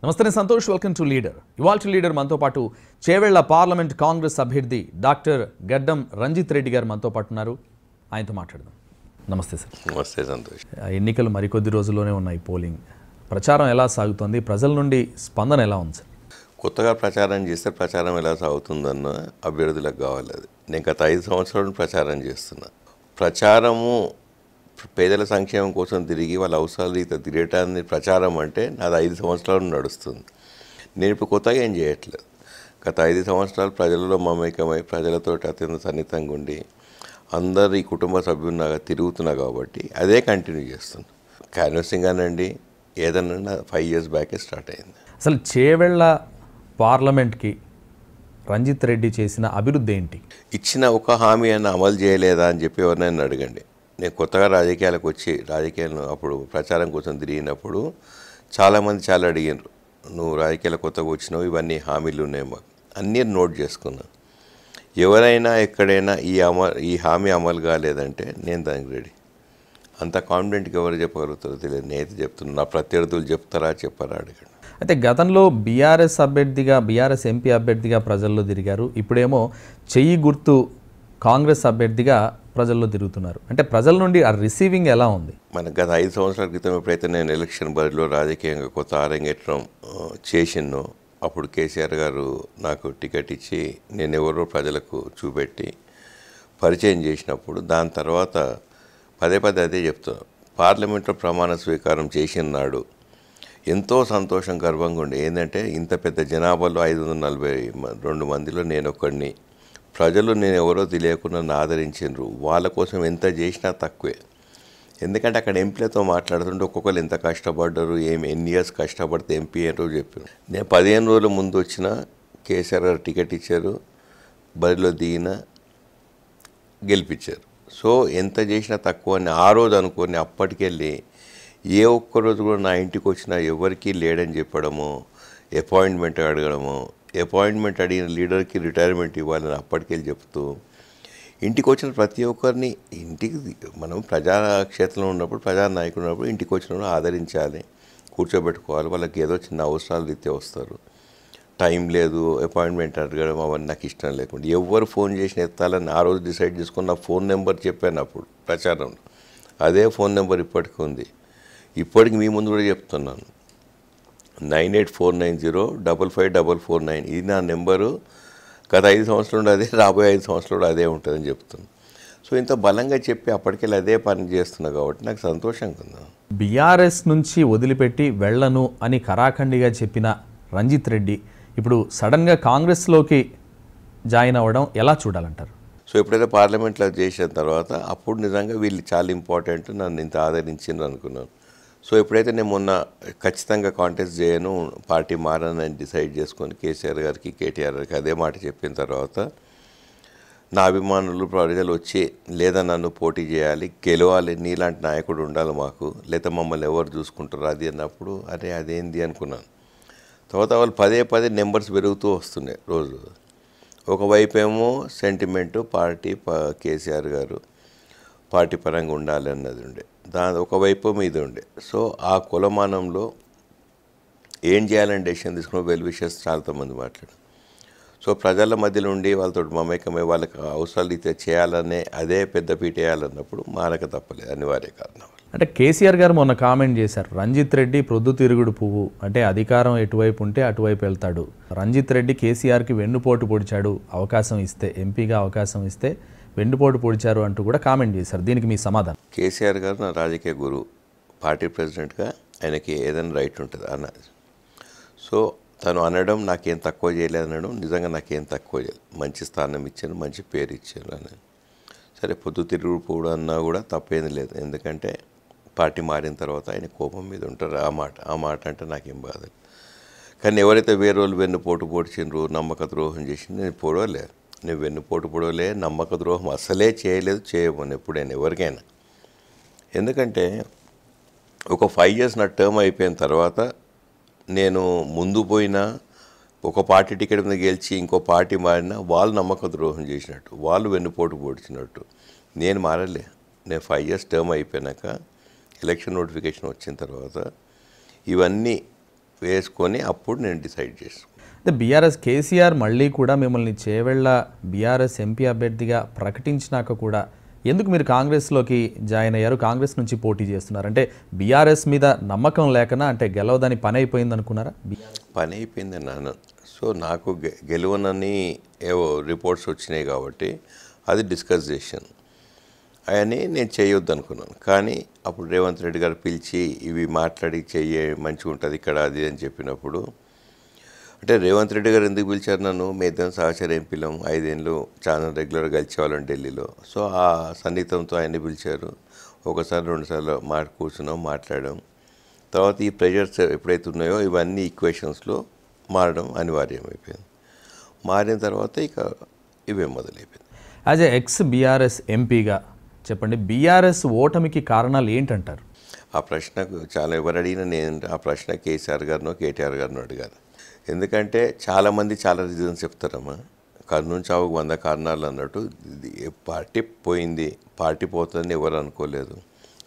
నమస్తే Santosh, welcome to leader. ఇవాల్టి leader మనతో పాటు చేవెళ్ల పార్లమెంట్ కాంగ్రెస్ అభ్యర్థి డాక్టర్ గడ్డం రంజిత్ రెడ్డి గారు మనతో పాటు ఉన్నారు. ఆయనతో మాట్లాడదాం. నమస్తే సార్. నమస్తే సంతోష్. ఎన్నికలు మరికొద్ది రోజుల్లోనే ఉన్నాయి. పోలింగ్ ప్రచారం ఎలా సాగుతోంది? ప్రజల నుండి స్పందన ఎలా ఉంది సార్? కొత్తగా ప్రచారం చేస్తే ప్రచారం ఎలా సాగుతుందన్న అభ్యర్థులకు కావాలి. అది నేను గత 5 సంవత్సరాల నుండి ప్రచారం చేస్తున్నా. ప్రచారము పేదల సంక్షేమం కోసం తిరిగి వాళ్ళ అవసరాలు రీత తిరగటాన్ని ప్రచారం అంటే నాది 5 సంవత్సరాలు నడుస్తుంది. నేను ఇప్పుడు కొత్తగా ఏం చేయట్లేదు. గత 5 సంవత్సరాలు ప్రజలలో మమేకమై ప్రజలతో అత్యంత సన్నిహితంగా ఉండి అందరు ఈ కుటుంబ సభ్యులుగా తిరుగుతున్నా కాబట్టి అదే కంటిన్యూ చేస్తున్నా. క్యాన్వసింగ్ అనండి ఏదన్నా 5 years బ్యాకే స్టార్ట్ అయింది. అసలు చేవెళ్ల పార్లమెంట్కి రంజిత్ రెడ్డి చేసిన అభివృద్ధి ఏంటి? ఇచ్చిన ఒక హామీ అన్న అమలు చేయలేదా అని చెప్పి ఎవరినైనా అడగండి. నేను కొత్తగా రాజకీయాలకు వచ్చి రాజకీయాలను అప్పుడు ప్రచారం కోసం తిరిగినప్పుడు చాలామంది చాలా అడిగినారు, నువ్వు రాజకీయాల కొత్తగా వచ్చినావు, ఇవన్నీ హామీలు ఉన్నాయి మాకు, అన్నీ నోట్ చేసుకున్నాను. ఎవరైనా ఎక్కడైనా ఈ హామీ అమలు కాలేదంటే నేను దానికి రెడీ. అంత కాన్ఫిడెంట్గా ఎవరు చెప్పగలుగుతారో తెలియదు. నేనైతే చెప్తున్నాను. నా ప్రత్యర్థులు చెప్తారా చెప్పారా అడగండి. అయితే గతంలో బీఆర్ఎస్ ఎంపీ అభ్యర్థిగా ప్రజల్లో తిరిగారు. ఇప్పుడేమో చెయ్యి గుర్తు కాంగ్రెస్ అభ్యర్థిగా ప్రజల్లో తిరుగుతున్నారు. అంటే ప్రజల నుండి ఆ రిసీవింగ్ ఎలా ఉంది? మనకు గత 5 సంవత్సరాల క్రితం ఎప్పుడైతే నేను ఎలక్షన్ బరిలో రాజకీయంగా కొత్త అరంగేట్రం చేసినో అప్పుడు కేసీఆర్ గారు నాకు టికెట్ ఇచ్చి నేను ఎవరో ప్రజలకు చూపెట్టి పరిచయం చేసినప్పుడు దాని తర్వాత పదే అదే చెప్తాను. పార్లమెంట్లో ప్రమాణ స్వీకారం చేసిన నాడు ఎంతో సంతోషం గర్వంగా ఉండే. ఏంటంటే ఇంత పెద్ద జనాభాలో 542 మందిలో నేను ఒక్కడిని. ప్రజలు నేను ఎవరో తెలియకుండా నన్ను ఆదరించారు. వాళ్ళ కోసం ఎంత చేసినా తక్కువే. ఎందుకంటే అక్కడ ఎంపీలతో మాట్లాడుతుంటే ఒక్కొక్కరు ఎంత కష్టపడ్డారు, ఎన్ని ఇయర్స్ కష్టపడితే ఎంపీ ఏంటో చెప్పారు. నేను 15 రోజుల ముందు వచ్చిన కేసీఆర్ గారు టికెట్ ఇచ్చారు, బరిలో దిగిన గెలిపించారు. సో ఎంత చేసినా తక్కువ అని ఆ రోజు అనుకొని అప్పటికెళ్ళి ఏ ఒక్కరోజు కూడా నా ఇంటికి వచ్చినా ఎవరికి లేడని చెప్పడము, అపాయింట్మెంట్ అడగడము, అపాయింట్మెంట్ అడిగిన లీడర్కి రిటైర్మెంట్ ఇవ్వాలని అప్పటికెళ్ళి చెప్తూ ఇంటికి వచ్చిన ప్రతి ఒక్కరిని ఇంటికి మనం ప్రజాక్షేత్రంలో ఉన్నప్పుడు ప్రజానాయకుడు ఉన్నప్పుడు ఇంటికి వచ్చినప్పుడు ఆదరించాలి, కూర్చోబెట్టుకోవాలి. వాళ్ళకి ఏదో చిన్న అవసరాలు రీత్యా వస్తారు, టైం లేదు, అపాయింట్మెంట్ అడగడం అవన్నీ నాకు ఇష్టం లేకుండా ఎవరు ఫోన్ చేసిన ఎత్తాలని ఆ రోజు డిసైడ్ చేసుకుని నా ఫోన్ నెంబర్ చెప్పాను అప్పుడు ప్రచారంలో. అదే ఫోన్ నెంబర్ ఇప్పటికీ ఉంది. ఇప్పటికి మీ ముందు కూడా చెప్తున్నాను, 9849055449. ఇది నా నెంబరు. గత 5 సంవత్సరాలు అదే, రాబోయే 5 సంవత్సరాలు అదే ఉంటుందని చెప్తున్నాను. సో ఇంత బలంగా చెప్పి అప్పటికెళ్ళి అదే పని చేస్తున్నా కాబట్టి నాకు సంతోషంగా ఉంది. బీఆర్ఎస్ నుంచి వదిలిపెట్టి వెళ్ళను అని కరాఖండిగా చెప్పిన రంజిత్ రెడ్డి ఇప్పుడు సడన్గా కాంగ్రెస్లోకి జాయిన్ అవ్వడం ఎలా చూడాలంటారు? సో ఎప్పుడైతే పార్లమెంట్లో చేసిన తర్వాత అప్పుడు నిజంగా వీళ్ళు చాలా ఇంపార్టెంట్, నన్ను ఇంత ఆదరించింది అనుకున్నాను. సో ఎప్పుడైతే నేను మొన్న ఖచ్చితంగా కాంటెస్ట్ చేయను, పార్టీ మారని డిసైడ్ చేసుకొని కేసీఆర్ గారికి కేటీఆర్ గారికి అదే మాట చెప్పిన తర్వాత నా అభిమానులు ప్రజలు వచ్చి లేదా నన్ను పోటీ చేయాలి, గెలవాలి, నీలాంటి నాయకుడు ఉండాలి మాకు, లేదా మమ్మల్ని ఎవరు చూసుకుంటారు అది అన్నప్పుడు అదేంది అనుకున్నాను. తర్వాత వాళ్ళు పదే నెంబర్స్ పెరుగుతూ వస్తున్నాయి రోజు. ఒకవైపు ఏమో సెంటిమెంటు పార్టీ కేసీఆర్ గారు పార్టీ పరంగా ఉండాలి అన్నది ఉండే, దాని ఒకవైపు మీద ఉండే. సో ఆ కులమానంలో ఏం చేయాలని డెసిషన్ తీసుకున్న వెల్ విషెస్ చాలామంది మాట్లాడు. సో ప్రజల మధ్యలో ఉండి వాళ్ళతో మమేకమై వాళ్ళకి అవసరాలు అయితే చేయాలనే అదే పెద్ద పీట వేయాలన్నప్పుడు మారక తప్పలేదు, అనివార్య కారణం. అంటే కేసీఆర్ గారు మొన్న కామెంట్ చేశారు, రంజిత్ రెడ్డి ప్రొద్దుతిరుగుడు పువ్వు, అంటే అధికారం ఎటువైపు ఉంటే అటువైపు వెళ్తాడు. రంజిత్ రెడ్డి కేసీఆర్కి వెన్నుపోటు పొడిచాడు, అవకాశం ఇస్తే, ఎంపీగా అవకాశం ఇస్తే వెన్నుపోటు పొడిచారు అంటూ కూడా కామెంట్ చేశారు. దీనికి మీ సమాధానం? కేసీఆర్ గారు నా రాజకీయ గురువు, పార్టీ ప్రెసిడెంట్గా ఆయనకి ఏదైనా రైట్ ఉంటుంది అన్నది. సో తను అనడం నాకేం తక్కువ చేయలేదు అనడం నిజంగా నాకేం తక్కువ చేయలేదు. మంచి స్థానం ఇచ్చాను, మంచి పేరు ఇచ్చాను అని. సరే పొద్దుతిరుగుడు పువ్వు అన్నా కూడా తప్పేది లేదు, ఎందుకంటే పార్టీ మారిన తర్వాత ఆయన కోపం మీద ఉంటారు. ఆ మాట అంటే నాకేం బాధ. కానీ ఎవరైతే వేరే వాళ్ళు వెన్నుపోటు పొడిచిండ్రు, నమ్మక ద్రోహం చేసిండ్రు, నేను పొడవలేదు. నేను వెన్నుపోటు పొడవలే, నమ్మక ద్రోహం అసలే చేయమని ఎప్పుడైనా ఎవరికైనా. ఎందుకంటే ఒక 5 years నా టర్మ్ అయిపోయిన తర్వాత నేను ముందు పోయినా ఒక పార్టీ టికెట్ మీద గెలిచి ఇంకో పార్టీ మారినా వాళ్ళు నమ్మక ద్రోహం చేసినట్టు, వాళ్ళు వెన్నుపోటు పొడిచినట్టు. నేను మారలే. నేను 5 years టర్మ్ అయిపోయినాక ఎలక్షన్ నోటిఫికేషన్ వచ్చిన తర్వాత ఇవన్నీ వేసుకొని అప్పుడు నేను డిసైడ్ చేస్తాను. అంటే బీఆర్ఎస్ కేసీఆర్ మళ్ళీ కూడా మిమ్మల్ని చేవెళ్ళ బీఆర్ఎస్ ఎంపీ అభ్యర్థిగా ప్రకటించినాక కూడా ఎందుకు మీరు కాంగ్రెస్లోకి జాయిన్ అయ్యారు, కాంగ్రెస్ నుంచి పోటీ చేస్తున్నారు? అంటే బీఆర్ఎస్ మీద నమ్మకం లేకనా, అంటే గెలవదని పని అయిపోయింది అనుకున్నారా? పని అయిపోయింది నాన్న. సో నాకు గెలువనని ఏవో రిపోర్ట్స్ వచ్చినాయి కాబట్టి అది డిస్కస్ చేశాను. అవన్నీ నేను చేయొద్దు అనుకున్నాను. కానీ అప్పుడు రేవంత్ రెడ్డి గారు పిలిచి ఇవి మాట్లాడి చెయ్యే మంచిగా ఉంటుంది ఇక్కడ అది అని చెప్పినప్పుడు, అంటే రేవంత్ రెడ్డి గారు ఎందుకు పిలిచారు నన్ను, మీ ఇద్దరం సహచర ఎంపీలం 5 ఏళ్ళు చాలా రెగ్యులర్గా కలిసేవాళ్ళం ఢిల్లీలో. సో ఆ సన్నిహితంతో ఆయన్ని పిలిచారు. ఒకసారి 2 సార్లు కూర్చున్నాం, మాట్లాడాం. తర్వాత ఈ ప్రెజర్స్ ఎప్పుడైతే ఉన్నాయో ఇవన్నీ ఈక్వేషన్స్లో మారడం అనివార్యమైపోయింది. మారిన తర్వాత ఇక ఇవే మొదలైపోయింది. యాజ్ ఎ ఎక్స్ బీఆర్ఎస్ ఎంపీగా చెప్పండి, బీఆర్ఎస్ ఓటమికి కారణాలు ఏంటంటారు? ఆ ప్రశ్నకు చాలా ఎవరు అడిగినా నేను ఆ ప్రశ్న కేసీఆర్ గారినో కేటీఆర్ గారినో అడిగాను. ఎందుకంటే చాలామంది చాలా రీజన్స్ చెప్తారమ్మా. కర్నూలు చావుకు 100 కారణాలు అన్నట్టు. పార్టీ పోయింది, పార్టీ పోతుందని ఎవరు అనుకోలేదు.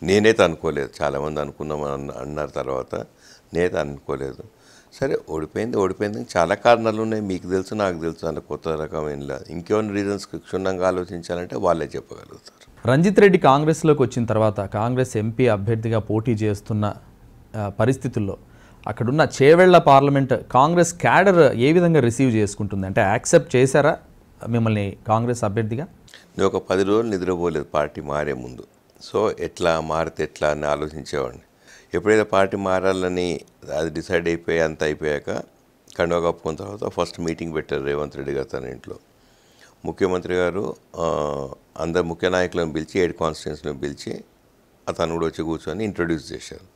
నేనైతే అనుకోలేదు. చాలామంది అనుకున్నామని అన్నారు. తర్వాత నేనైతే అనుకోలేదు. సరే ఓడిపోయింది చాలా కారణాలు ఉన్నాయి. మీకు తెలుసు, నాకు తెలుసు. అలా కొత్త రకమైన ఇంకేమైనా రీజన్స్ క్షుణ్ణంగా ఆలోచించాలంటే వాళ్ళే చెప్పగలుగుతారు. రంజిత్ రెడ్డి కాంగ్రెస్లోకి వచ్చిన తర్వాత కాంగ్రెస్ ఎంపీ అభ్యర్థిగా పోటీ చేస్తున్న పరిస్థితుల్లో అక్కడున్న చేవెళ్ల పార్లమెంట్ కాంగ్రెస్ క్యాడర్ ఏ విధంగా రిసీవ్ చేసుకుంటుంది? అంటే యాక్సెప్ట్ చేశారా మిమ్మల్ని కాంగ్రెస్ అభ్యర్థిగా? నేను ఒక 10 రోజులు నిద్రపోలేదు పార్టీ మారే ముందు. సో ఎట్లా మారితే ఎట్లా అని ఆలోచించేవాడిని. ఎప్పుడైతే పార్టీ మారాలని అది డిసైడ్ అయిపోయి అంత అయిపోయాక కండువా కప్పుకున్న తర్వాత ఫస్ట్ మీటింగ్ పెట్టారు రేవంత్ రెడ్డి గారు తన ఇంట్లో. ముఖ్యమంత్రి గారు అందరు ముఖ్య నాయకులను పిలిచి 7 కాన్స్టిట్యున్సీలను పిలిచి అతను కూడా వచ్చి కూర్చొని ఇంట్రొడ్యూస్ చేశారు.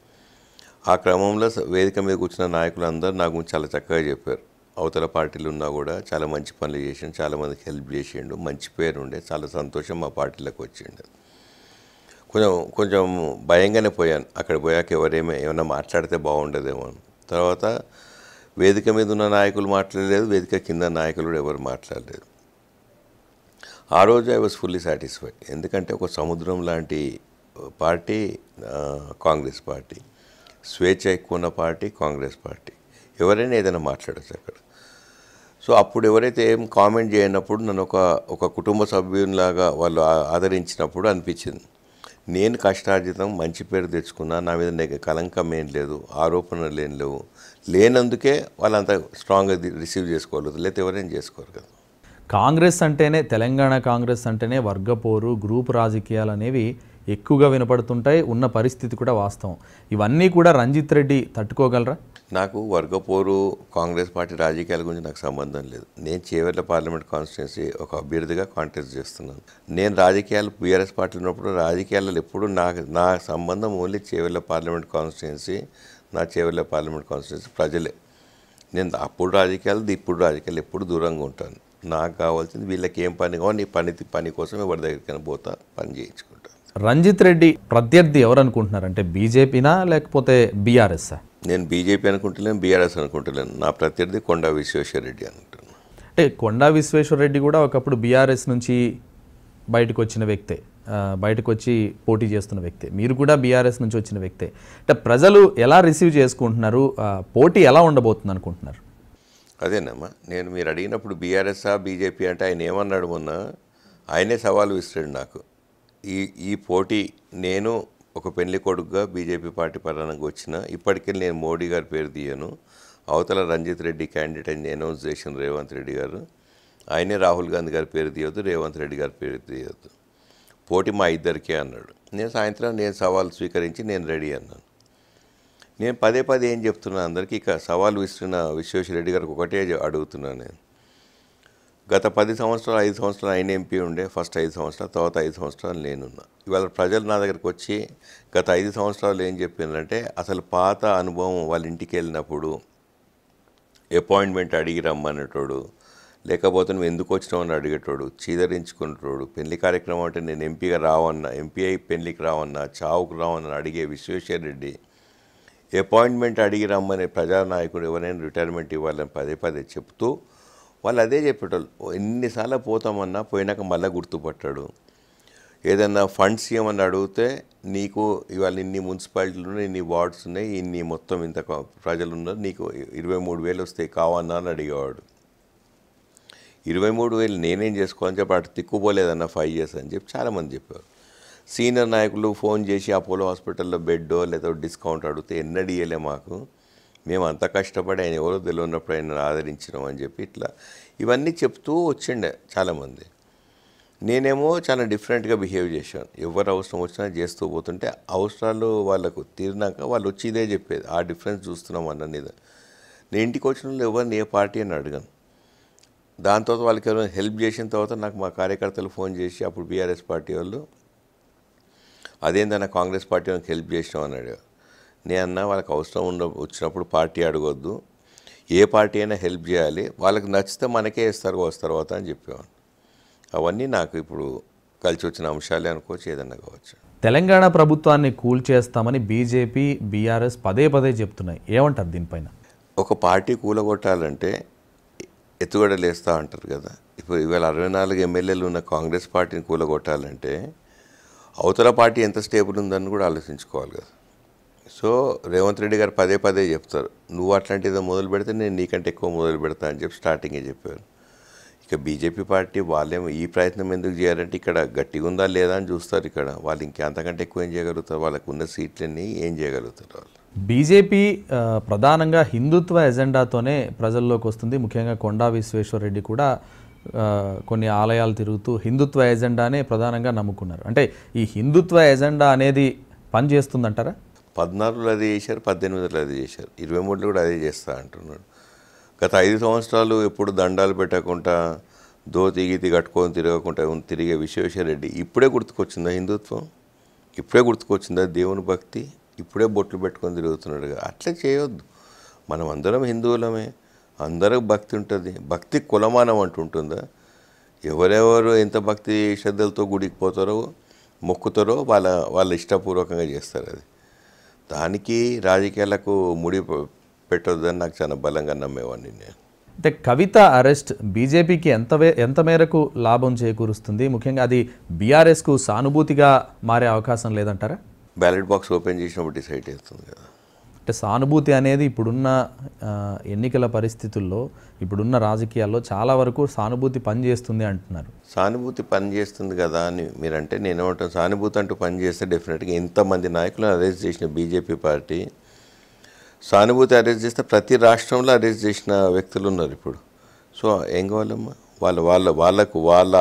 ఆ క్రమంలో వేదిక మీద కూర్చున్న నాయకులు అందరూ నా గురించి చాలా చక్కగా చెప్పారు. అవతల పార్టీలు ఉన్నా కూడా చాలా మంచి పనులు చేసిండు, చాలామందికి హెల్ప్ చేసిండు, మంచి పేరు ఉండే, చాలా సంతోషం మా పార్టీలోకి వచ్చిండు. కొంచెం భయంగానే పోయాను. అక్కడ పోయాక ఏమైనా మాట్లాడితే బాగుండదేమో అని. తర్వాత వేదిక మీద ఉన్న నాయకులు మాట్లాడలేదు, వేదిక కింద నాయకులు కూడా ఎవరు మాట్లాడలేదు. ఆ రోజు ఐ వాజ్ ఫుల్లీ సాటిస్ఫైడ్. ఎందుకంటే ఒక సముద్రం లాంటి పార్టీ కాంగ్రెస్ పార్టీ, స్వేచ్ఛ ఎక్కువ ఉన్న పార్టీ కాంగ్రెస్ పార్టీ. ఎవరైనా ఏదైనా మాట్లాడచ్చు అక్కడ. సో అప్పుడు ఎవరైతే ఏం కామెంట్ చేయనప్పుడు నన్ను ఒక కుటుంబ సభ్యునిలాగా వాళ్ళు ఆదరించినప్పుడు అనిపించింది. నేను కష్టార్జితం మంచి పేరు తెచ్చుకున్నా, నా మీద కలంకం ఏం లేదు, ఆరోపణలు ఏం లేవు. లేనందుకే వాళ్ళంతా స్ట్రాంగ్గా రిసీవ్ చేసుకోలేదు, లేకపోతే ఎవరైనా చేసుకోరు కదా. కాంగ్రెస్ అంటేనే, తెలంగాణ కాంగ్రెస్ అంటేనే వర్గపోరు, గ్రూప్ రాజకీయాలు అనేవి ఎక్కువగా వినపడుతుంటాయి. ఉన్న పరిస్థితి కూడా వాస్తవం. ఇవన్నీ కూడా రంజిత్ రెడ్డి తట్టుకోగలరా? నాకు వర్గపోరు, కాంగ్రెస్ పార్టీ రాజకీయాల గురించి నాకు సంబంధం లేదు. నేను చేవెళ్ల పార్లమెంట్ కాన్స్టిట్యున్సీ ఒక అభ్యర్థిగా కాంటెస్ట్ చేస్తున్నాను. నేను రాజకీయాలు బీఆర్ఎస్ పార్టీలో ఉన్నప్పుడు రాజకీయాలలో ఎప్పుడు నా సంబంధం ఓన్లీ చేవెళ్ల పార్లమెంట్ కాన్స్టిట్యున్సీ, నా చేవెళ్ల పార్లమెంట్ కాన్స్టిట్యున్సీ ప్రజలే. నేను అప్పుడు రాజకీయాలు ఇప్పుడు రాజకీయాలు ఎప్పుడు దూరంగా ఉంటాను. నాకు కావాల్సింది వీళ్ళకి ఏం పని కావాలి, పని కోసం ఎవరి దగ్గరికైనా పోతా, పని చేయించుకుంటాను. రంజిత్ రెడ్డి ప్రత్యర్థి ఎవరు అనుకుంటున్నారంటే బీజేపీనా లేకపోతే బీఆర్ఎస్? నేను బీజేపీ అనుకుంటలేను, బీఆర్ఎస్ అనుకుంటలేను. నా ప్రత్యర్థి కొండా విశ్వేశ్వరరెడ్డి అనుకుంటున్నాను. అంటే కొండా విశ్వేశ్వరరెడ్డి కూడా ఒకప్పుడు బీఆర్ఎస్ నుంచి బయటకు వచ్చిన వ్యక్తే, బయటకు వచ్చి పోటీ చేస్తున్న వ్యక్తే. మీరు కూడా బీఆర్ఎస్ నుంచి వచ్చిన వ్యక్తే. అంటే ప్రజలు ఎలా రిసీవ్ చేసుకుంటున్నారు, పోటీ ఎలా ఉండబోతుంది అనుకుంటున్నారు? అదేనమ్మా, నేను మీరు అడిగినప్పుడు బీఆర్ఎస్ఆ బీజేపీ అంటే ఆయన ఏమన్నాడు మొన్న, ఆయనే సవాలు ఇస్తాడు నాకు. ఈ పోటీ నేను ఒక పెళ్లి కొడుకుగా బీజేపీ పార్టీ పరానికి వచ్చిన, ఇప్పటికే నేను మోడీ గారి పేరు తీయను, అవతల రంజిత్ రెడ్డి క్యాండిడేట్ అని అనౌన్స్ చేసిన రేవంత్ రెడ్డి గారు, ఆయనే రాహుల్ గాంధీ గారి పేరు తీయొద్దు, రేవంత్ రెడ్డి గారి పేరు తీయొద్దు, పోటీ మా ఇద్దరికే అన్నాడు. నేను సాయంత్రం సవాల్ స్వీకరించి నేను రెడీ అన్నాను. నేను పదే ఏం చెప్తున్నాను అందరికీ, ఇక సవాల్ విస్తున్న విశ్వేశ్వరరెడ్డి గారికి ఒకటే అడుగుతున్నాను. నేను గత 10 సంవత్సరాలు 5 సంవత్సరాలు ఆయన ఎంపీ ఉండే, ఫస్ట్ 5 సంవత్సరాలు, తర్వాత 5 సంవత్సరాలు నేనున్నా. ఇవాళ ప్రజలు నా దగ్గరికి వచ్చి గత 5 సంవత్సరాలు ఏం చెప్పినారంటే, అసలు పాత అనుభవం వాళ్ళ ఇంటికి వెళ్ళినప్పుడు అపాయింట్మెంట్ అడిగి రమ్మనేటోడు, లేకపోతే నువ్వు ఎందుకు వచ్చినావు అని అడిగేటోడు, చీదరించుకునేటోడు, పెళ్లి కార్యక్రమం అంటే నేను ఎంపీగా రావన్నా, ఎంపీ అయి పెళ్లికి రావన్నా, చావుకు రావన్నా అడిగే విశ్వేశ్వరరెడ్డి అపాయింట్మెంట్ అడిగి రమ్మనే ప్రజానాయకుడు ఎవరైనా రిటైర్మెంట్ ఇవ్వాలని పదే చెప్తూ వాళ్ళు అదే చెప్పేటోళ్ళు. ఎన్నిసార్లు పోతామన్నా పోయినాక మళ్ళీ గుర్తుపట్టాడు. ఏదన్నా ఫండ్స్ ఇవ్వమని అడిగితే నీకు ఇవాళ ఇన్ని మున్సిపాలిటీలు ఉన్నాయి, ఇన్ని వార్డ్స్ ఉన్నాయి, ఇన్ని మొత్తం ఇంత ప్రజలు ఉన్నారు, నీకు 23,000 వస్తాయి కావన్నా అని అడిగేవాడు. 23,000 నేనేం చేసుకోవాలని చెప్పి అటు తిక్కుపోలేదన్న 5 years అని చెప్పి చాలామంది చెప్పారు. సీనియర్ నాయకులు ఫోన్ చేసి అపోలో హాస్పిటల్లో బెడ్డో లేదా డిస్కౌంట్ అడిగితే ఎన్నడూ ఇవ్వలే మాకు, మేము అంత కష్టపడి ఆయన ఎవరో తెలియనప్పుడు ఆయన ఆదరించినాం అని చెప్పి ఇట్లా ఇవన్నీ చెప్తూ వచ్చిండే చాలామంది. నేనేమో చాలా డిఫరెంట్గా బిహేవ్ చేశాను. ఎవరు అవసరం వచ్చినా చేస్తూ పోతుంటే అవసరాలు వాళ్ళకు తీరినాక వాళ్ళు వచ్చి ఇదే చెప్పేది, ఆ డిఫరెన్స్ చూస్తున్నాం అన్నది. నేను ఇంటికి వచ్చిన వాళ్ళు ఎవరిని ఏ పార్టీ అని అడిగాను. దాని తర్వాత వాళ్ళకి ఎవరైనా హెల్ప్ చేసిన తర్వాత నాకు మా కార్యకర్తలు ఫోన్ చేసి అప్పుడు బీఆర్ఎస్ పార్టీ వాళ్ళు అదేందన్నా కాంగ్రెస్ పార్టీ వాళ్ళకి హెల్ప్ చేసినాం అని అడిగారు. నేను అన్నా వాళ్ళకి అవసరం వచ్చినప్పుడు పార్టీ అడగొద్దు, ఏ పార్టీ అయినా హెల్ప్ చేయాలి, వాళ్ళకి నచ్చితే మనకే ఇస్తారు తర్వాత అని చెప్పేవాడు. అవన్నీ నాకు ఇప్పుడు కలిసి వచ్చిన అంశాలే అనుకోవచ్చు, ఏదన్నా కావచ్చు. తెలంగాణ ప్రభుత్వాన్ని కూల్చేస్తామని బీజేపీ బీఆర్ఎస్ పదే పదే చెప్తున్నాయి, ఏమంటారు దీనిపైన? ఒక పార్టీ కూలగొట్టాలంటే ఎత్తుగడలు వేస్తూ అంటారు కదా. ఇప్పుడు ఇవాళ 64 ఎమ్మెల్యేలు ఉన్న కాంగ్రెస్ పార్టీని కూలగొట్టాలంటే అవతల పార్టీ ఎంత స్టేబుల్ ఉందని కూడా ఆలోచించుకోవాలి కదా. సో రేవంత్ రెడ్డి గారు పదే పదే చెప్తారు, నువ్వు అట్లాంటిదో మొదలు పెడితే నేను నీకంటే ఎక్కువ మొదలు పెడతా అని చెప్పి స్టార్టింగే చెప్పారు. ఇక బీజేపీ పార్టీ వాళ్ళేమో ఈ ప్రయత్నం ఎందుకు చేయాలంటే ఇక్కడ గట్టిగా ఉందా లేదా అని చూస్తారు. ఇక్కడ వాళ్ళు ఇంకంతకంటే ఎక్కువ ఏం చేయగలుగుతారు, వాళ్ళకు ఉన్న సీట్లన్నీ ఏం చేయగలుగుతారు వాళ్ళు. బీజేపీ ప్రధానంగా హిందుత్వ ఎజెండాతోనే ప్రజల్లోకి వస్తుంది. ముఖ్యంగా కొండా విశ్వేశ్వరరెడ్డి కూడా కొన్ని ఆలయాలు తిరుగుతూ హిందుత్వ ఎజెండానే ప్రధానంగా నమ్ముకున్నారు. అంటే ఈ హిందుత్వ ఎజెండా అనేది పనిచేస్తుందంటారా? 14లో అది చేశారు, 18లో అది చేశారు, 23లో కూడా అదే చేస్తా అంటున్నాడు. గత 5 సంవత్సరాలు ఎప్పుడు దండాలు పెట్టకుండా ధోతి గీతి కట్టుకొని తిరగకుండా తిరిగే విశ్వేశ్వరరెడ్డి ఇప్పుడే గుర్తుకొచ్చిందా హిందుత్వం? ఇప్పుడే గుర్తుకొచ్చిందా దేవుని భక్తి? ఇప్పుడే బొట్లు పెట్టుకొని తిరుగుతున్నాడుగా. అట్లా చేయొద్దు. మనం అందరం హిందువులమే, అందరికి భక్తి ఉంటుంది. భక్తి కులమానం అంటుంటుందా? ఎవరెవరు ఎంత భక్తి శ్రద్ధలతో గుడికి పోతారో మొక్కుతారో వాళ్ళ ఇష్టపూర్వకంగా చేస్తారు. అది దానికి రాజకీయాలకు ముడి పెట్టొద్దని నాకు చాలా బలంగా నమ్మేవాడిని నేను. అంటే కవిత అరెస్ట్ బీజేపీకి ఎంత మేరకు లాభం చేకూరుస్తుంది? ముఖ్యంగా అది బీఆర్ఎస్కు సానుభూతిగా మారే అవకాశం లేదంటారా? బ్యాలెట్ బాక్స్ ఓపెన్ చేసినప్పుడు డిసైడ్ అవుతుంది కదా. అంటే సానుభూతి అనేది ఇప్పుడున్న ఎన్నికల పరిస్థితుల్లో, ఇప్పుడున్న రాజకీయాల్లో చాలా వరకు సానుభూతి పనిచేస్తుంది అంటున్నారు. సానుభూతి పనిచేస్తుంది కదా అని మీరంటే నేనేమంటాను, సానుభూతి అంటూ పనిచేస్తే డెఫినెట్గా ఎంతమంది నాయకులను అరెస్ట్ చేసిన బీజేపీ పార్టీ, సానుభూతి అరెస్ట్ చేస్తే ప్రతి రాష్ట్రంలో అరెస్ట్ చేసిన వ్యక్తులు ఉన్నారు ఇప్పుడు. సో ఏం కావాలమ్మా, వాళ్ళ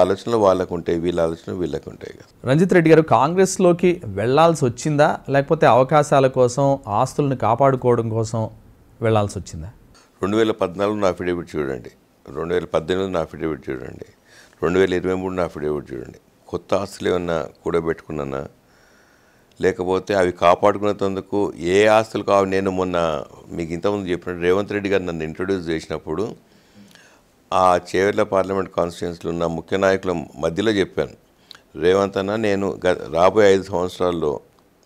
ఆలోచనలు వాళ్ళకు ఉంటాయి, వీళ్ళ ఆలోచనలు వీళ్ళకు ఉంటాయి కదా. రంజిత్ రెడ్డి గారు, కాంగ్రెస్లోకి వెళ్లాల్సి వచ్చిందా, లేకపోతే అవకాశాల కోసం ఆస్తులను కాపాడుకోవడం కోసం వెళ్లాల్సి వచ్చిందా? 2014 నా అఫిడేవిట్ చూడండి, 2018 నా అఫిడేవిట్ చూడండి, 2023 నా అఫిడేవిట్ చూడండి. కొత్త ఆస్తులు ఏమన్నా కూడబెట్టుకున్నానా, లేకపోతే అవి కాపాడుకునేందుకు ఏ ఆస్తులు కావాలి? నేను మొన్న మీకు ఇంతకుముందు చెప్పినట్టు రేవంత్ రెడ్డి గారు నన్ను ఇంట్రొడ్యూస్ చేసినప్పుడు ఆ చేవెళ్ళ పార్లమెంట్ కాన్స్టిట్యున్సీలో ఉన్న ముఖ్య నాయకుల మధ్యలో చెప్పాను, రేవంత్ అన్న నేను రాబోయే 5 సంవత్సరాల్లో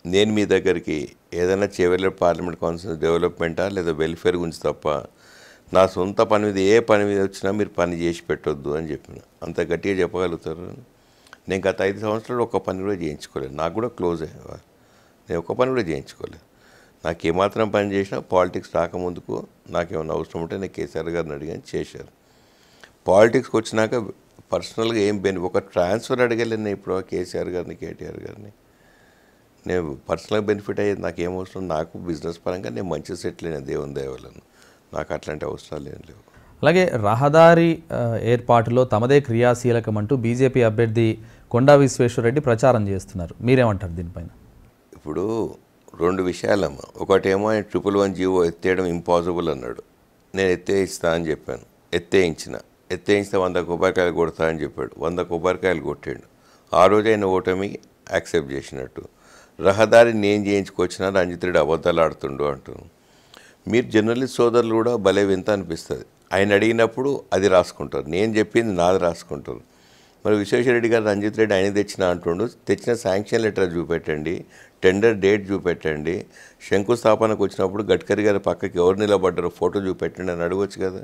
నేను మీ దగ్గరికి ఏదైనా చేవెళ్ళ పార్లమెంట్ కాన్స్టిట్యున్సీ డెవలప్మెంటా లేదా వెల్ఫేర్ గురించి తప్ప నా సొంత పని మీద ఏ పని మీద వచ్చినా మీరు పని చేసి పెట్టొద్దు అని చెప్పిన. అంత గట్టిగా చెప్పగలుగుతారు? నేను గత 5 సంవత్సరాలు ఒక్క పని కూడా చేయించుకోలేదు. నాకు కూడా క్లోజ్ అయ్యేవారు, నేను ఒక్క పని కూడా చేయించుకోలేదు. నాకు ఏమాత్రం పని చేసినా పాలిటిక్స్ రాకముందుకు నాకేమైనా అవసరం ఉంటే నేను కేసీఆర్ గారిని అడిగాను, చేశారు. పాలిటిక్స్కి వచ్చినాక పర్సనల్గా ఏం ఒక ట్రాన్స్ఫర్ అడగలేను నేను ఇప్పుడు కేసీఆర్ గారిని, కేటీఆర్ గారిని. నేను పర్సనల్గా బెనిఫిట్ అయ్యేది నాకు ఏం అవసరం, నాకు బిజినెస్ పరంగా నేను మంచి సెటిల్ అయిన దేవుని దయ వలన, నాకు అట్లాంటి అవసరాలు ఏం లేవు. అలాగే రహదారి ఏర్పాటులో తమదే క్రియాశీలకం అంటూ బీజేపీ అభ్యర్థి కొండా విశ్వేశ్వరరెడ్డి ప్రచారం చేస్తున్నారు, మీరేమంటారు దీనిపైన? ఇప్పుడు 2 విషయాలమ్మా. ఒకటేమో ఆయన 111 జీవో ఎత్తేయడం ఇంపాసిబుల్ అన్నాడు, నేను ఎత్తేయిస్తా అని చెప్పాను, ఎత్తేయించితే 100 కొబ్బరికాయలు కొడతా అని చెప్పాడు, 100 కొబ్బరికాయలు కొట్టాడు. ఆ రోజు ఆయన ఓటమి యాక్సెప్ట్ చేసినట్టు. రహదారి నేను చేయించుకొచ్చినా రంజిత్ రెడ్డి అబద్ధాలు ఆడుతుండు అంటున్నాను. మీరు జర్నలిస్ట్ సోదరులు కూడా భలే వింత అనిపిస్తుంది. ఆయన అడిగినప్పుడు అది రాసుకుంటారు, నేను చెప్పింది నాది రాసుకుంటారు. మరి విశ్వేశ్వరరెడ్డి గారు రంజిత్ రెడ్డి ఆయన తెచ్చిన అంటుండు, తెచ్చిన శాంక్షన్ లెటర్ చూపెట్టండి, టెండర్ డేట్ చూపెట్టండి, శంకుస్థాపనకు వచ్చినప్పుడు గడ్కరీ గారి పక్కకి ఎవరు నిలబడ్డారో ఫోటో చూపెట్టండి అని అడగవచ్చు కదా.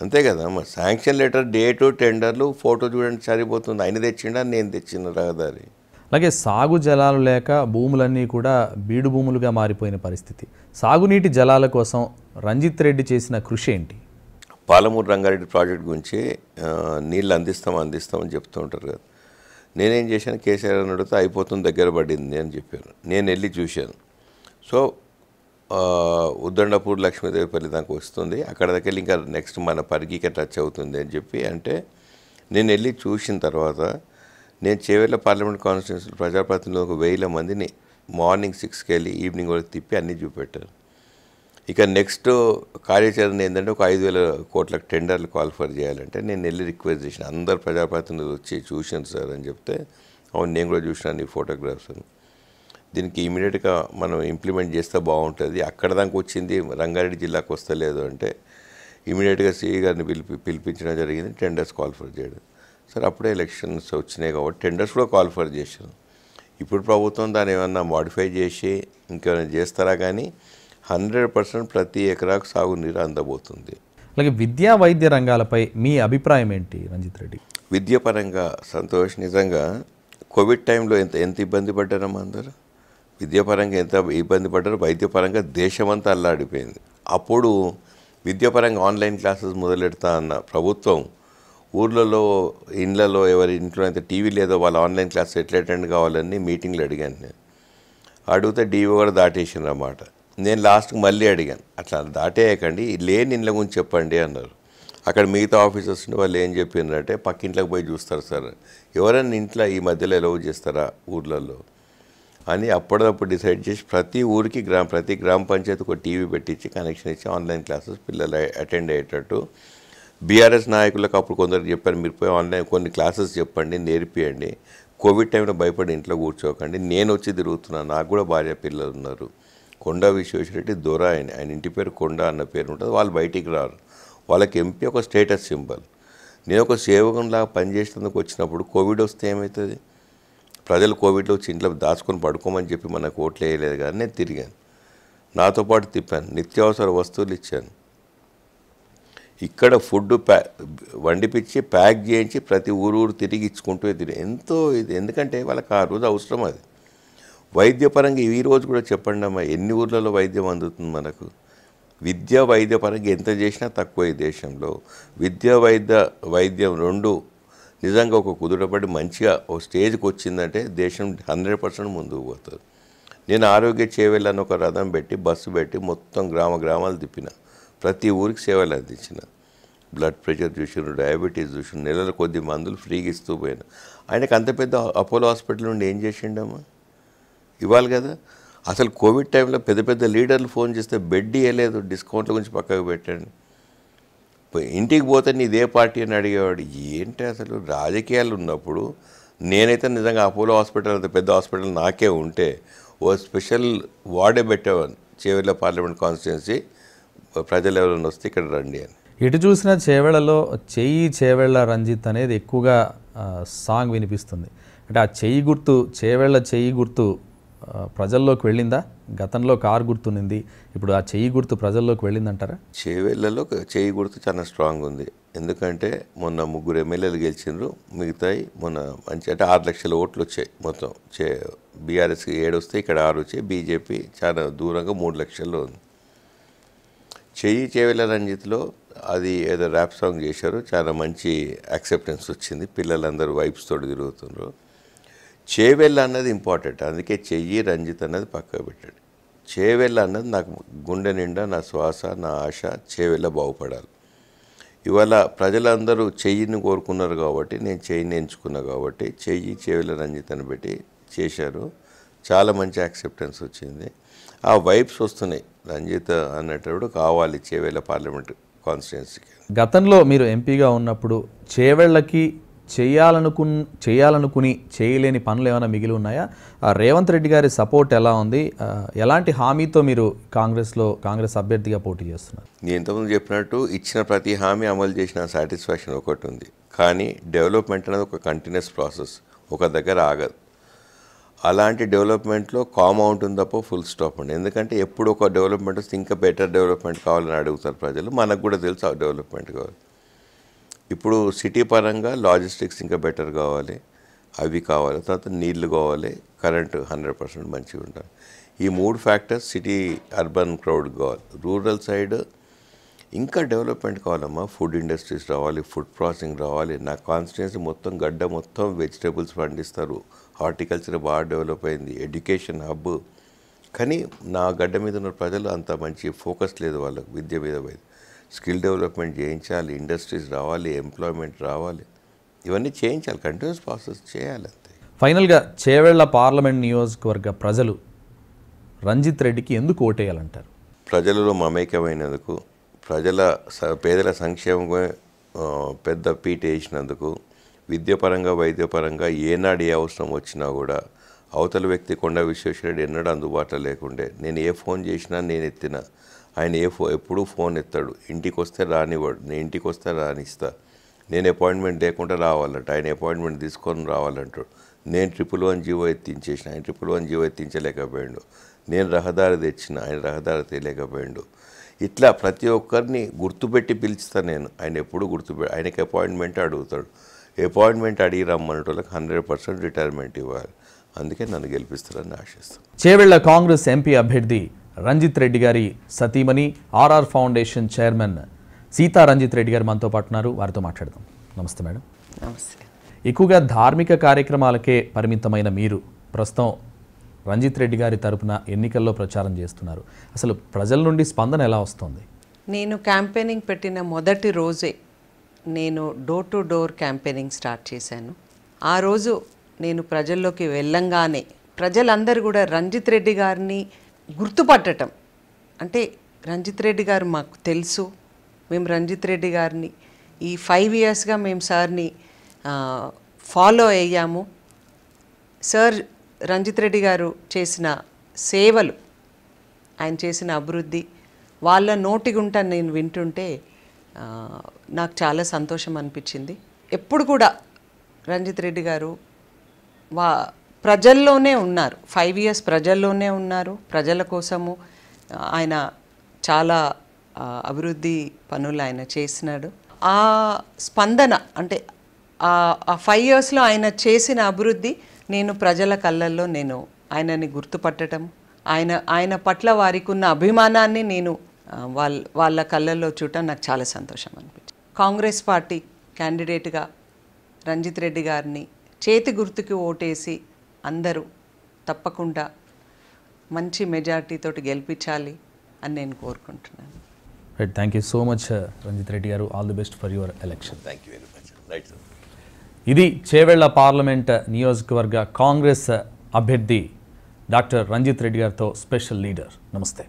అంతే కదా మరి శాంక్షన్ లెటర్, డేటు, టెండర్లు, ఫోటో చూడండి సరిపోతుంది. ఆయన తెచ్చిండా నేను తెచ్చిన రహదారి. అలాగే సాగు జలాలు లేక భూములన్నీ కూడా బీడు భూములుగా మారిపోయిన పరిస్థితి. సాగునీటి జలాల కోసం రంజిత్ రెడ్డి చేసిన కృషి ఏంటి? పాలమూరు రంగారెడ్డి ప్రాజెక్ట్ గురించి నీళ్ళు అందిస్తామని చెప్తూ ఉంటారు కదా. నేనేం చేశాను, కేసీఆర్ అని అడిగితే అయిపోతుంది, దగ్గర పడింది అని చెప్పాను. నేను వెళ్ళి చూశాను. సో ఉద్దండపూర్ లక్ష్మీదేవిపల్లి దాకా వస్తుంది, అక్కడ దగ్గర వెళ్ళి ఇంకా నెక్స్ట్ మన పరిగికి టచ్ అవుతుంది అని చెప్పి అంటే నేను వెళ్ళి చూసిన తర్వాత నేను చేవెళ్ళ పార్లమెంట్ కాన్స్టిట్యూన్సీలో ప్రజాప్రతినిధులు ఒక 1000 మందిని మార్నింగ్ 6కి వెళ్ళి ఈవినింగ్ వరకు తిప్పి అన్నీ చూపెట్టారు. ఇక నెక్స్ట్ కార్యాచరణ ఏంటంటే ఒక 5,000 కోట్ల టెండర్లు క్వాలిఫై చేయాలంటే నేను వెళ్ళి రిక్వెస్ట్ చేసిన, అందరు ప్రజాప్రతినిధులు వచ్చి చూశాను సార్ అని చెప్తే, అవును నేను కూడా చూసినాను ఈ ఫోటోగ్రాఫ్స్ అని. దీనికి ఇమీడియట్గా మనం ఇంప్లిమెంట్ చేస్తే బాగుంటుంది, అక్కడ దాకా వచ్చింది రంగారెడ్డి జిల్లాకు వస్తలేదు అంటే ఇమీడియట్గా సిఈ గారిని పిలిపించడం జరిగింది, టెండర్స్ క్వాలిఫై చేయడం. సార్ అప్పుడే ఎలక్షన్స్ వచ్చినాయి కాబట్టి టెండర్స్ కూడా క్వాలిఫై చేశాను. ఇప్పుడు ప్రభుత్వం దాన్ని ఏమన్నా మాడిఫై చేసి ఇంకేమైనా చేస్తారా, కానీ 100% ప్రతి ఎకరాకు సాగునీరు అందబోతుంది. అలాగే విద్యా వైద్య రంగాలపై మీ అభిప్రాయం ఏంటి రంజిత్ రెడ్డి? విద్యాపరంగా సంతోష్, నిజంగా కోవిడ్ టైంలో ఎంత ఇబ్బంది పడ్డారమ్మా అందరూ. విద్యాపరంగా ఎంత ఇబ్బంది పడ్డారో, వైద్యపరంగా దేశమంతా అల్లాడిపోయింది. అప్పుడు విద్యాపరంగా ఆన్లైన్ క్లాసెస్ మొదలెడతా అన్న ప్రభుత్వం ఊర్లలో ఇండ్లలో ఎవరి ఇంట్లో అయితే టీవీ లేదో వాళ్ళు ఆన్లైన్ క్లాస్ ఎట్లా అటెండ్ కావాలని మీటింగ్లు అడిగాను. నేను అడిగితే డీఓ కూడా దాటేసిండ్రు అన్నమాట. నేను లాస్ట్కి మళ్ళీ అడిగాను, అట్లా దాటేయకండి, లేని ఇండ్ల గురించి చెప్పండి అన్నారు. అక్కడ మిగతా ఆఫీసర్స్ని వాళ్ళు ఏం చెప్పినారంటే పక్కింట్లోకి పోయి చూస్తారు సార్, ఎవరైనా ఇంట్లో ఈ మధ్యలో ఎలవ్ చేస్తారా ఊర్లలో అని అప్పటిదప్పుడు డిసైడ్ చేసి ప్రతి ఊరికి ప్రతి గ్రామ పంచాయతీకి ఒక టీవీ పెట్టించి కనెక్షన్ ఇచ్చి ఆన్లైన్ క్లాసెస్ పిల్లలు అటెండ్ అయ్యేటట్టు. బీఆర్ఎస్ నాయకులకు అప్పుడు కొందరు చెప్పారు, మీరు పోయి ఆన్లైన్ కొన్ని క్లాసెస్ చెప్పండి, నేర్పియండి, కోవిడ్ టైంలో భయపడి ఇంట్లో కూర్చోకండి. నేను వచ్చి తిరుగుతున్నాను, నాకు కూడా భార్య పిల్లలు ఉన్నారు. కొండా విశ్వేశ్వరరెడ్డి దొర ఆయన ఇంటి పేరు కొండ అన్న పేరు ఉంటుంది, వాళ్ళు బయటికి రారు, వాళ్ళకి ఎంపీ ఒక స్టేటస్ సింబల్. నేను ఒక సేవకునిలాగా పనిచేసేందుకు వచ్చినప్పుడు కోవిడ్ వస్తే ఏమవుతుంది, ప్రజలు కోవిడ్లో వచ్చి ఇంట్లో దాచుకొని పడుకోమని చెప్పి మనకు ఓట్లు వేయలేదు, కానీ నేను తిరిగాను, నాతో పాటు తిప్పాను, నిత్యావసర వస్తువులు ఇచ్చాను, ఇక్కడ ఫుడ్ వండిపించి ప్యాక్ చేయించి ప్రతి ఊరు తిరిగి ఇచ్చుకుంటూ ఎంతో ఇది, ఎందుకంటే వాళ్ళకి ఆ రోజు అవసరం అది. వైద్యపరంగా ఈ రోజు కూడా చెప్పండి అమ్మా, ఎన్ని ఊర్లలో వైద్యం అందుతుంది మనకు. వైద్యపరంగా ఎంత చేసినా తక్కువ ఈ దేశంలో. వైద్యం రెండు నిజంగా ఒక కుదుటపడి మంచిగా ఒక స్టేజ్కి వచ్చిందంటే దేశం 100% ముందుకు పోతుంది. నేను ఆరోగ్య చేవెళ్ళని ఒక రథం పెట్టి బస్సు పెట్టి మొత్తం గ్రామాలు తిప్పిన, ప్రతి ఊరికి సేవలు అందించిన. బ్లడ్ ప్రెషర్ చూసిన, డయాబెటీస్ చూసిన, నెలల కొద్ది మందులు ఫ్రీగా ఇస్తూ పోయినా. ఆయనకు అంత పెద్ద అపోలో హాస్పిటల్ నుండి ఏం చేసిండమ్మా, ఇవ్వాలి కదా. అసలు కోవిడ్ టైంలో పెద్ద లీడర్లు ఫోన్ చేస్తే బెడ్ ఇవ్వలేదు, డిస్కౌంట్ల గురించి పక్కకు పెట్టండి. ఇంటికి పోతే నీదే పార్టీ అని అడిగేవాడు. ఏంటి అసలు రాజకీయాలు ఉన్నప్పుడు నేనైతే నిజంగా అపోలో హాస్పిటల్ అంత పెద్ద హాస్పిటల్ నాకే ఉంటే ఓ స్పెషల్ వార్డే పెట్టేవాడిని, చేవెళ్ళ పార్లమెంట్ కాన్స్టిట్యున్సీ ప్రజలు ఎవరైనా వస్తే ఇక్కడ రండి అని. ఎటు చూసినా చేవెళ్లలో చేవెళ్ళ రంజిత్ అనేది ఎక్కువగా సాంగ్ వినిపిస్తుంది. అంటే ఆ చేవెళ్ళ చెయ్యి గుర్తు ప్రజల్లోకి వెళ్ళిందా? గతంలో కారు గుర్తునింది, ఇప్పుడు ఆ చెయ్యి గుర్తు ప్రజల్లోకి వెళ్ళిందంటారా? చేవెళ్ళలో చెయ్యి గుర్తు చాలా స్ట్రాంగ్ ఉంది. ఎందుకంటే మొన్న 3 ఎమ్మెల్యేలు గెలిచిండ్రు, మిగతాయి మొన్న మంచి అంటే 6 లక్షల ఓట్లు వచ్చాయి మొత్తం. బీఆర్ఎస్కి 7 వస్తే ఇక్కడ 6 వచ్చాయి, బీజేపీ చాలా దూరంగా 3 లక్షల్లో ఉంది. చేవెళ్ళ రంజిత్లో అది ఏదో ర్యాప్ సాంగ్ చేశారు, చాలా మంచి యాక్సెప్టెన్స్ వచ్చింది, పిల్లలందరూ వైబ్స్ తోటి తిరుగుతున్నారు. చేవెళ్ళ అన్నది ఇంపార్టెంట్, అందుకే చెయ్యి రంజిత్ అన్నది పక్కకు పెట్టండి. చేవెళ్ళ అన్నది నాకు గుండె నిండా నా శ్వాస, నా ఆశ చేవెళ్ళ బాగుపడాలి. ఇవాళ ప్రజలందరూ చెయ్యిని కోరుకున్నారు కాబట్టి నేను చెయ్యిని ఎంచుకున్నా కాబట్టి చేవెళ్ళ రంజిత్ అని పెట్టి చేశారు, చాలా మంచి యాక్సెప్టెన్స్ వచ్చింది. ఆ వైబ్స్ వస్తున్నాయి, రంజిత్ అన్నప్పుడు కావాలి చేవెళ్ళ పార్లమెంట్ కాన్స్టిట్యున్సీకి. గతంలో మీరు ఎంపీగా ఉన్నప్పుడు చేవెళ్ళకి చేయాలనుకుని చేయలేని పనులు ఏమైనా మిగిలి ఉన్నాయా? రేవంత్ రెడ్డి గారి సపోర్ట్ ఎలా ఉంది? ఎలాంటి హామీతో మీరు కాంగ్రెస్ అభ్యర్థిగా పోటీ చేస్తున్నారు? నేను ఇంతకుముందు చెప్పినట్టు ఇచ్చిన ప్రతి హామీ అమలు చేసిన సాటిస్ఫాక్షన్ ఒకటి ఉంది, కానీ డెవలప్మెంట్ అనేది ఒక కంటిన్యూస్ ప్రాసెస్, ఒక దగ్గర ఆగదు. అలాంటి డెవలప్మెంట్లో కామా ఉంటుంది తప్ప ఫుల్ స్టాప్ ఉంది. ఎందుకంటే ఎప్పుడు ఒక డెవలప్మెంట్ వస్తే ఇంకా బెటర్ డెవలప్మెంట్ కావాలని అడుగుతారు ప్రజలు, మనకు కూడా తెలుసు ఆ డెవలప్మెంట్ కావాలి. ఇప్పుడు సిటీ పరంగా లాజిస్టిక్స్ ఇంకా బెటర్ కావాలి, అవి కావాలి, తర్వాత నీళ్లు కావాలి, కరెంటు 100% మంచిగా ఉండాలి. ఈ 3 ఫ్యాక్టర్స్ సిటీ అర్బన్ క్రౌడ్ కావాలి. రూరల్ సైడ్ ఇంకా డెవలప్మెంట్ కావాలమ్మా. ఫుడ్ ఇండస్ట్రీస్ రావాలి, ఫుడ్ ప్రాసెసింగ్ రావాలి. నా కాన్స్టిట్యున్సీ మొత్తం గడ్డ మొత్తం వెజిటేబుల్స్ పండిస్తారు, హార్టికల్చర్ బాగా డెవలప్ అయింది, ఎడ్యుకేషన్ హబ్. కానీ నా గడ్డ మీద ఉన్న ప్రజలు అంత మంచి ఫోకస్ లేదు వాళ్ళకు. విద్య మీద స్కిల్ డెవలప్మెంట్ చేయించాలి, ఇండస్ట్రీస్ రావాలి, ఎంప్లాయ్మెంట్ రావాలి, ఇవన్నీ చేయించాలి, కంటిన్యూస్ ప్రాసెస్ చేయాలి అంతే. ఫైనల్గా చేవెళ్ల పార్లమెంట్ నియోజకవర్గ ప్రజలు రంజిత్ రెడ్డికి ఎందుకు ఓటేయాలంటారు? ప్రజలలో మమేకమైనందుకు, పేదల సంక్షేమమే పెద్ద పీట వేసినందుకు, విద్యాపరంగా వైద్యపరంగా ఏనాడు ఏ అవసరం వచ్చినా కూడా అవతల వ్యక్తి కొండ విశ్వేశ్వరరెడ్డి ఎన్నడూ అందుబాటులో లేకుండే. నేను ఏ ఫోన్ చేసినా నేను ఎత్తిన, ఆయన ఎప్పుడూ ఫోన్ ఎత్తాడు. ఇంటికి వస్తే రానివాడు, నేను ఇంటికి వస్తే రానిస్తా. నేను అపాయింట్మెంట్ లేకుండా రావాలంట, ఆయన అపాయింట్మెంట్ తీసుకొని రావాలంటాడు. నేను 111 జీవో ఎత్తించేసిన, ఆయన 111 జీవో ఎత్తించలేకపోయాడు. నేను రహదారి తెచ్చిన, ఆయన రహదారి తేలేకపోయాడు. ఇట్లా ప్రతి ఒక్కరిని గుర్తుపెట్టి పిలుస్తాను నేను. ఆయన ఎప్పుడు ఆయనకి అపాయింట్మెంట్ అడుగుతాడు. అపాయింట్మెంట్ అడిగి రమ్మన్నటోళ్ళకి 100% రిటైర్మెంట్ ఇవ్వాలి. అందుకే నన్ను గెలిపిస్తారని ఆశిస్తాను. చేవెళ్ల కాంగ్రెస్ ఎంపీ అభ్యర్థి రంజిత్ రెడ్డి గారి సతీమణి RR foundation chairman Sita Ranjith Reddy గారు మనతో పాటు ఉన్నారు. వారితో మాట్లాడదాం. నమస్తే మేడం. నమస్తే. ఎక్కువగా ధార్మిక కార్యక్రమాలకే పరిమితమైన మీరు ప్రస్తుతం రంజిత్ రెడ్డి గారి తరపున ఎన్నికల్లో ప్రచారం చేస్తున్నారు. అసలు ప్రజల నుండి స్పందన ఎలా వస్తుంది? నేను క్యాంపెయినింగ్ పెట్టిన మొదటి రోజే నేను door to door campaigning start చేశాను. ఆ రోజు నేను ప్రజల్లోకి వెళ్ళంగానే ప్రజలందరూ కూడా రంజిత్ రెడ్డి గారిని గుర్తుపట్టడం, అంటే రంజిత్ రెడ్డి గారు మాకు తెలుసు, మేము రంజిత్ రెడ్డి గారిని ఈ 5 ఇయర్స్గా మేము సార్ని ఫాలో అయ్యాము. సార్ రంజిత్ రెడ్డి గారు చేసిన సేవలు, ఆయన చేసిన అభివృద్ధి వాళ్ళ నోటిగుంట నేను వింటుంటే నాకు చాలా సంతోషం అనిపించింది. ఎప్పుడు కూడా రంజిత్ రెడ్డి గారు ప్రజల్లోనే ఉన్నారు. 5 ఇయర్స్ ప్రజల్లోనే ఉన్నారు. ప్రజల కోసము ఆయన చాలా అభివృద్ధి పనులు ఆయన చేసినాడు. ఆ స్పందన, అంటే ఆ 5 ఇయర్స్లో ఆయన చేసిన అభివృద్ధి నేను ప్రజల కళ్ళల్లో నేను ఆయనని గుర్తుపట్టడం, ఆయన పట్ల వారికి ఉన్న అభిమానాన్ని నేను వాళ్ళ కళ్ళల్లో చూడటం నాకు చాలా సంతోషం అనిపించింది. కాంగ్రెస్ పార్టీ క్యాండిడేట్గా రంజిత్ రెడ్డి గారిని చేతి గుర్తుకి ఓటేసి అందరూ తప్పకుండా మంచి మెజారిటీతోటి గెలిపించాలి అని నేను కోరుకుంటున్నాను. Right, thank you so much Ranjith Reddy గారు. All the best for your election. Thank you very much. Right sir. ఇది చేవెళ్ల పార్లమెంట్ నియోజకవర్గ కాంగ్రెస్ అభ్యర్థి డాక్టర్ రంజిత్ రెడ్డి గారితో స్పెషల్ లీడర్. నమస్తే.